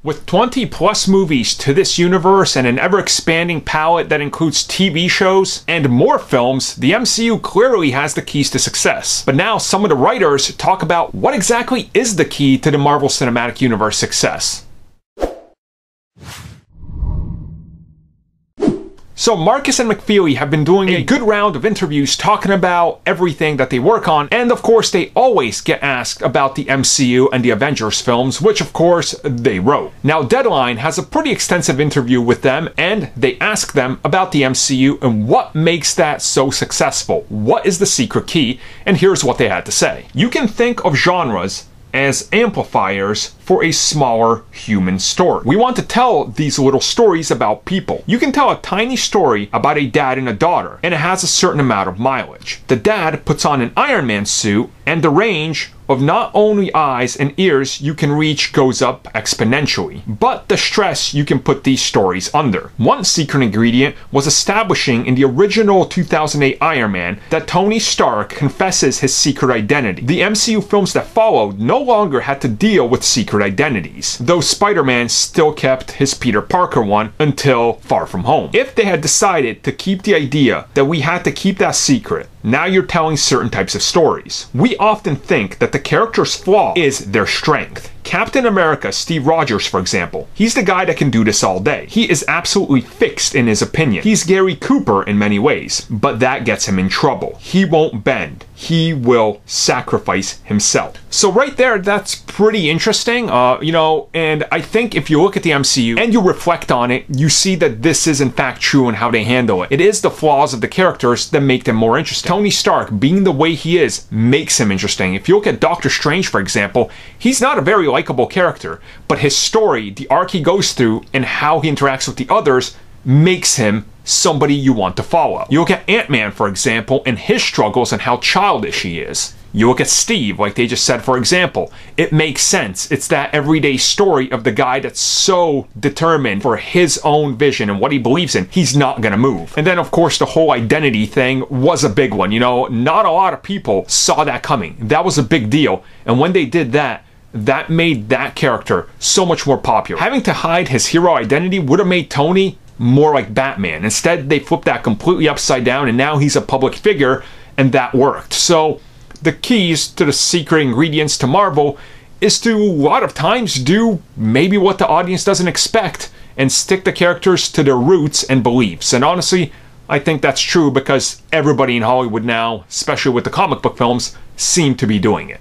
With 20 plus movies to this universe and an ever-expanding palette that includes TV shows and more films, the MCU clearly has the keys to success. But now some of the writers talk about what exactly is the key to the Marvel Cinematic Universe success. So Marcus and McFeely have been doing a good round of interviews talking about everything that they work on, and of course they always get asked about the MCU and the Avengers films, which of course they wrote. Now Deadline has a pretty extensive interview with them, and they ask them about the MCU and what makes that so successful. What is the secret key? And here's what they had to say. You can think of genres as amplifiers for a smaller human story. We want to tell these little stories about people. You can tell a tiny story about a dad and a daughter, and it has a certain amount of mileage. The dad puts on an Iron Man suit, and the range of not only eyes and ears you can reach goes up exponentially, but the stress you can put these stories under. One secret ingredient was establishing in the original 2008 Iron Man that Tony Stark confesses his secret identity. The MCU films that followed no longer had to deal with secret identities, though Spider-Man still kept his Peter Parker one until Far From Home. If they had decided to keep the idea that we had to keep that secret, now you're telling certain types of stories. We often think that the character's flaw is their strength. Captain America, Steve Rogers, for example, he's the guy that can do this all day. He is absolutely fixed in his opinion. He's Gary Cooper in many ways, but that gets him in trouble. He won't bend. He will sacrifice himself. So right there, that's pretty interesting, and I think if you look at the MCU and you reflect on it, you see that this is in fact true in how they handle it. It is the flaws of the characters that make them more interesting. Tony Stark, being the way he is, makes him interesting. If you look at Doctor Strange, for example, he's not a very likable character, but his story, the arc he goes through, and how he interacts with the others makes him somebody you want to follow. You look at Ant-Man, for example, and his struggles and how childish he is. You look at Steve, like they just said, for example. It makes sense. It's that everyday story of the guy that's so determined for his own vision and what he believes in, he's not gonna move. And then, of course, the whole identity thing was a big one. Not a lot of people saw that coming. That was a big deal. And when they did that, that made that character so much more popular. Having to hide his hero identity would have made Tony more like Batman. Instead, they flipped that completely upside down, and now he's a public figure, and that worked. So the keys to the secret ingredients to Marvel is to, a lot of times, do maybe what the audience doesn't expect and stick the characters to their roots and beliefs. And honestly, I think that's true because everybody in Hollywood now, especially with the comic book films, seem to be doing it.